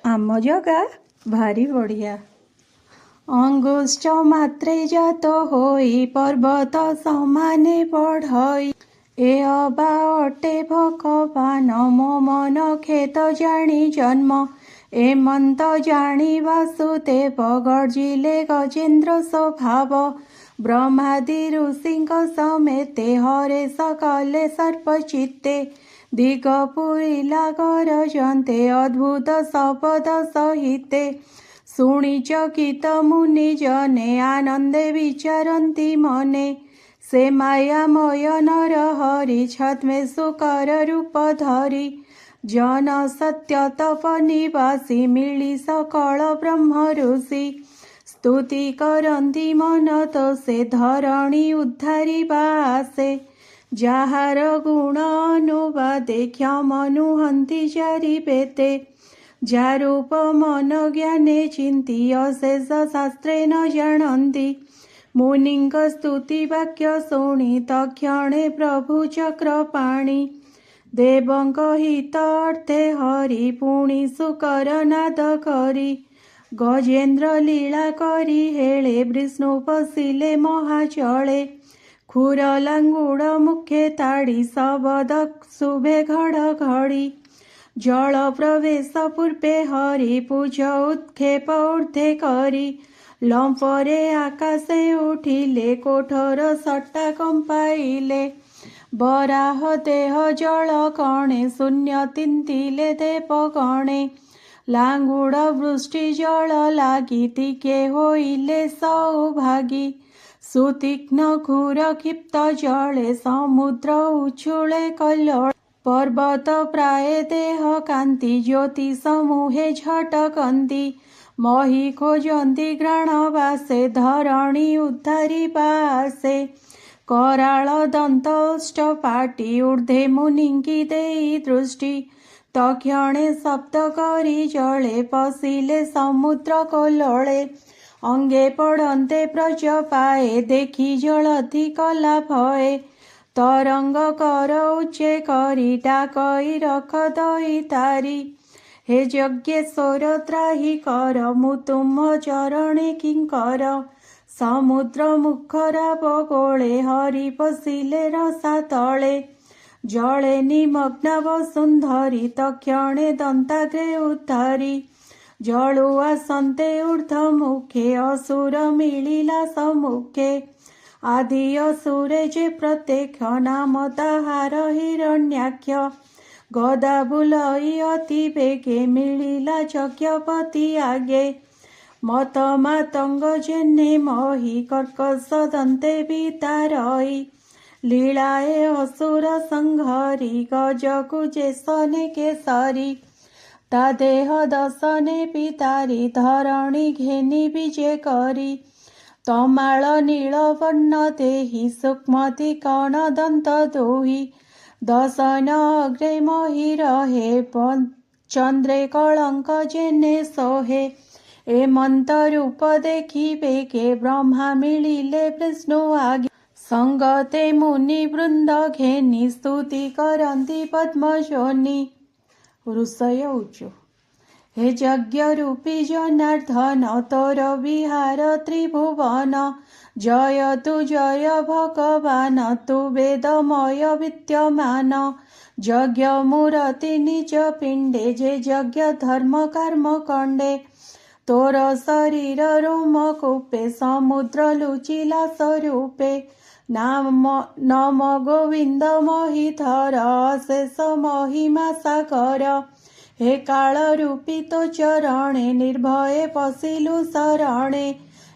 ଆମ ଜଗା ଭାରି ବଢ଼ିଆ। ଅଙ୍ଗୁଷ୍ଠ ମାତ୍ରେ ଜାତ ହୋଇ ପର୍ବତ ସମାନେ ବଢ଼ଇ, ଏ ଅବା ଅଟେ ଭଗବାନ ମୋ ମନ ଖେଦ ଜାଣି ଜନ୍ମ, ଏମନ୍ତ ଜାଣି ବାସୁଦେବ ଗର୍ଜିଲେ ଗଜେନ୍ଦ୍ର ସ୍ୱଭାବ, ବ୍ରହ୍ମାଦି ଋଷିଙ୍କ ସମେତେ ହରେଶ କଲେ ସର୍ପଚିତ୍ତେ, ଦିଗ ପୁରିଲା ଗରଜନ୍ତେ ଅଦ୍ଭୁତ ଶପଥ ସହିତେ, ଶୁଣି ଚକିତ ମୁନି ଜନେ ଆନନ୍ଦେ ବିଚାରନ୍ତି ମନେ, ସେ ମାୟାମୟ ନର ହରି ଛଦ୍ମେଷୁ କର ରୂପ ଧରି, ଜନ ସତ୍ୟ ତପ ନିବାସୀ ମିଳି ସକଳ ବ୍ରହ୍ମ ଋଷି, ସ୍ତୁତି କରନ୍ତି ମନ ତୋଷେ ଧରଣୀ ଉଦ୍ଧାରିବା ଆସେ, ଯାହାର ଗୁଣ ଅନୁବାଦେ କ୍ଷମ ନୁହନ୍ତି ଚାରି ବେତେ, ଯା ରୂପ ମନ ଜ୍ଞାନେ ଚିନ୍ତି ଅଶେଷ ଶାସ୍ତ୍ରେ ନ ଜାଣନ୍ତି, ମୁନିଙ୍କ ସ୍ତୁତି ବାକ୍ୟ ଶୁଣି ତକ୍ଷଣେ ପ୍ରଭୁ ଚକ୍ରପାଣି, ଦେବଙ୍କ ହିତ ଅର୍ଥେ ହରି ପୁଣି ସୁକର ନାଦ କରି, ଗଜେନ୍ଦ୍ର ଲୀଳା କରି ହେଳେ ବିଷ୍ଣୁ ପଶିଲେ ମହାଚଳେ, ଖୁର ଲାଙ୍ଗୁଡ଼ ମୁଖେ ତାଡ଼ି ଶବଦ ଶୁଭେ ଘଡ଼ ଘଡ଼ି, ଜଳ ପ୍ରବେଶ ପୂର୍ବେ ହରି ପୂଜ ଉତ୍କ୍ଷେପ ଊର୍ଦ୍ଧ୍ୱେ କରି, ଲମ୍ପରେ ଆକାଶେ ଉଠିଲେ କୋଠର ସଟ୍ଟା କମ୍ପାଇଲେ, ବରାହ ଦେହ ଜଳ କଣେ ଶୂନ୍ୟ ତିନ୍ତିଲେ ଦେବ ଗଣେ, ଲାଙ୍ଗୁଡ଼ ବୃଷ୍ଟି ଜଳ ଲାଗି ଟିକେ ହୋଇଲେ ସୌଭାଗୀ, ସୁତୀକ୍ଷ୍ଣ ଘୋର କ୍ଷିପ୍ତ ଜଳେ ସମୁଦ୍ର ଉଛୁଳେ କଲ୍ଲୋଳ, ପର୍ବତ ପ୍ରାୟ ଦେହ କାନ୍ତି ଜ୍ୟୋତି ସମୂହେ ଝଟକନ୍ତି, ମହି ଖୋଜନ୍ତି ଘ୍ରାଣ ବାସେ ଧରଣୀ ଉଦ୍ଧାରିବା ଆସେ, କରାଳ ଦନ୍ତ ଉଷ୍ଟ ପାଟି ଊର୍ଦ୍ଧ୍ୱେ ମୁନିଙ୍କି ଦେଇ ଦୃଷ୍ଟି, ତକ୍ଷଣେ ଶବ୍ଦ କରି ଜଳେ ପଶିଲେ ସମୁଦ୍ର କୋଲଳେ, ଅଙ୍ଗେ ପଡ଼ନ୍ତେ ବ୍ରଜ ପାଏ ଦେଖି ଜଳଧି କଲା ଭଏ, ତରଙ୍ଗ କର ଉଚ୍ଚେ କରି ଡାକଇ ରଖ ଦଇ ତାରି, ହେ ଯଜ୍ଞେଶ୍ୱର ତ୍ରାହି କର ମୁଁ ତୁମ ଚରଣେ କିଙ୍କର, ସମୁଦ୍ର ମୁଖରାବ ଗୋଳେ ହରି ପଶିଲେ ରସା ତଳେ, ଜଳେ ନିମଗ୍ନ ବସୁନ୍ଧରି ତକ୍ଷଣେ ଦନ୍ତାଗ୍ରେ ଉଦ୍ଧାରି, ଜଳୁ ଆସନ୍ତେ ଊର୍ଦ୍ଧ୍ୱ ମୁଖେ ଅସୁର ମିଳିଲା ସମ୍ମୁଖେ, ଆଦି ଅସୁରେ ଯେ ପ୍ରତ୍ୟକ୍ଷ ନାମ ତାହାର ହିରଣ୍ୟାକ୍ଷ, ଗଦା ବୁଲଇ ଅତି ବେଗେ ମିଳିଲା ଯଜ୍ଞପତି ଆଗେ, ମତ ମାତଙ୍ଗ ଯେହ୍ନେ ମହି କର୍କଶ ଦନ୍ତେ ବିତାରଇ, ଲୀଳାଏ ଅସୁର ସଂହରି ଗଜକୁ ଯେସନେ କେଶରୀ, ତା ଦେହ ଦଶନେ ପିତାରି ଧରଣୀ ଘେନି ବିଜେ କରି, ତମାଳ ନୀଳ ବର୍ଣ୍ଣ ଦେହି ସୂକ୍ଷ୍ମତି କଣ ଦନ୍ତ ଦୋହି, ଦଶନ ଅଗ୍ରେ ମହି ରହେ ଚନ୍ଦ୍ରେ କଳଙ୍କ ଯେନେ ସୋହେ, ଏମନ୍ତ ରୂପ ଦେଖି ବେଗେ ବ୍ରହ୍ମା ମିଳିଲେ ବିଷ୍ଣୁ ଆଗେ, ସଙ୍ଗତେ ମୁନି ବୃନ୍ଦ ଘେନି ସ୍ତୁତି କରନ୍ତି ପଦ୍ମଯୋନି, ଋଷୟ ଉଚୁ ହେ ଯଜ୍ଞ ରୂପୀ ଜନାର୍ଦ୍ଦନ ତୋର ବିହାର ତ୍ରିଭୁବନ, ଜୟ ତୁ ଜୟ ଭଗବାନ ତୁ ବେଦମୟ ବିଦ୍ୟମାନ, ଯଜ୍ଞ ମୂରତି ନିଜ ପିଣ୍ଡେ ଯେ ଯଜ୍ଞ ଧର୍ମ କର୍ମ କଣ୍ଡେ, ତୋର ଶରୀର ରୋମ କୂପେ ସମୁଦ୍ର ଲୁଚିଲା ସ୍ୱରୂପେ, ନମ ଗୋବିନ୍ଦ ମହୀଧର ଅଶେଷ ମହିମା ସାଗର, ହେ କାଳ ରୂପୀ ତୋ ଚରଣେ ନିର୍ଭୟେ ପଶିଲୁ ଶରଣେ,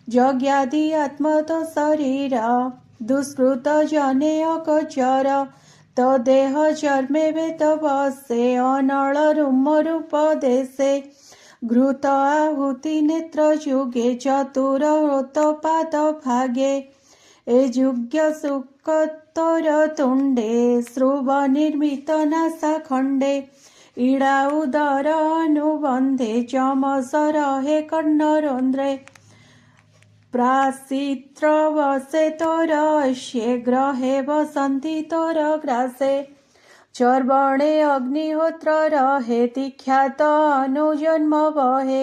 ଯଜ୍ଞାଦି ଆତ୍ମ ତୋ ଶରୀର ଦୁଷ୍କୃତ ଜନେ ଅଗୋଚର, ତୋ ଦେହ ଚର୍ମେ ବେଦ ବସେ ଅନଳ ରୁମ ରୂପ ଦେଶେ, ଘୃତ ଆହୁତି ନେତ୍ର ଯୁଗେ ଚତୁର ହୋତ ପାଦ ଭାଗେ, ଏ ଯୁଗ୍ୟ ସୁକ ତୋର ତୁଣ୍ଡେ ଶ୍ରୁବ ନିର୍ମିତ ନାସା ଖଣ୍ଡେ, ଇଡ଼ା ଉଦର ଅନୁବନ୍ଧେ ଚମସ ରହେ କର୍ଣ୍ଣରନ୍ଧ୍ରେ, ପ୍ରାସିତ୍ର ବସେ ତୋର ଅଶ୍ୟେ ଗ୍ରହେ ବସନ୍ତି ତୋର ଗ୍ରାସେ, ચરબણે અગ્નિહોત્ર રહે તિખ્યાત અનુજન્મ વહે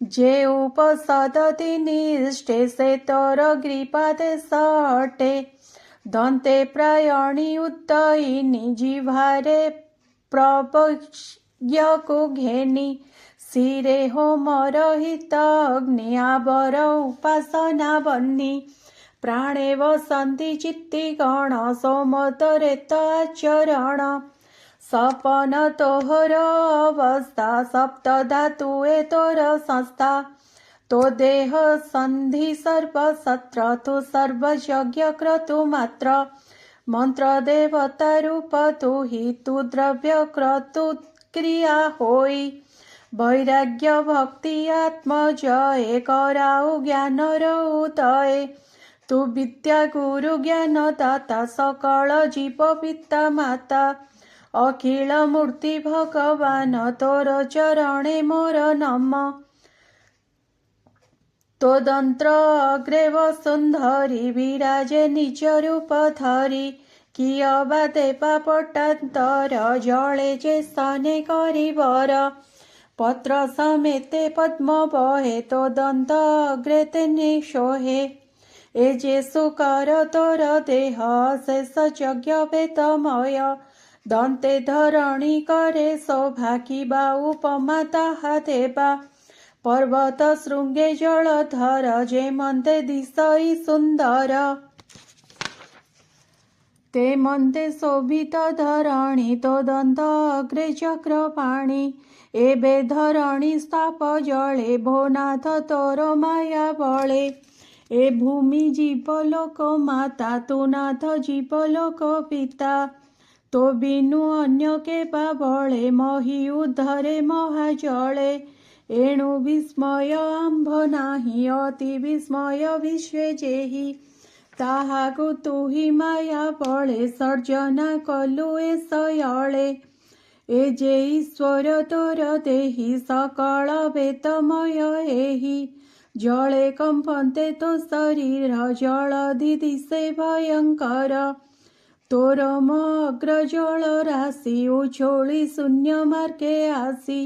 જે ઉપસદતિ નિષ્ઠે સે તર ગ્રીપાતે સટે દંતે પ્રાયણી ઉદ્દયિની જીવારે પ્રભયકુ ઘેની શિરે હોમ રહિત અગ્નિ આબર ઉપાસના બન્ની પ્રાણે વસંતિ ચિત્તિ ગણ સોમતરેત આચરણ સપન તોહર અવસ્થા સપ્ત ધાતુએ તોર સંસ્થા તો દેહ સંધિ સર્વ સત્ર તુ સર્વ યજ્ઞ ક્રતુ માત્ર મંત્ર દેવતા રૂપ તું હિ તું દ્રવ્ય ક્રતુ ક્રિયા હોય વૈરાગ્ય ભક્તિ આત્મજય કરાઉ જ્ઞાન ઉદય તું વિદ્યા ગુરુ જ્ઞાન દાતા સકળ જીવ પિતા માતા અખિળ મૂર્તિ ભગવાન તોર ચરણે મોર નમ તો દંત્ર અગ્રે વસુંધરી વિરાજે નિજ રૂપ ધરી કિય બાતે પાપટાંતર જળે જે સને કરી વર પત્ર સમેતે પદ્મ બહે તો દંત અગ્રે તેને શોહે એ જે સુકર તોર દેહ શેષ જગ્ય વેતમય દંતે ધરણી કરે સૌભાકી બા ઉપમા તાહા દેબા પર્વત શૃંગે જળધર જે મંતે દિશઈ સુંદર તે મંતે શોભિત ધરણી તો દંત અગ્રે ચક્ર પાણી એ બે ધરણી સ્થાપ જળે ભોનાથ તોર માયા બળે એ ભૂમિ જીવલોક માતા તું નાથ જીવલોક પિતા તો બીનું અન્ય કે બા બળે મહી ઉધરે મહાજળે એણુ વિસ્મય આંભ નાહી અતિ વિસ્મય વિશ્વે જેહી તાહાગુ તુહી માયા બળે સર્જના કલુ એ સયળે એ જે ઈશ્વર તોર દેહી સકળ વેતમય એહી જળે કંપંતે તો શરીર જળધિ દિશે ભયંકર તોરમ અગ્ર જળ રાશિ ઉછોળી શૂન્ય માર્ગે આસી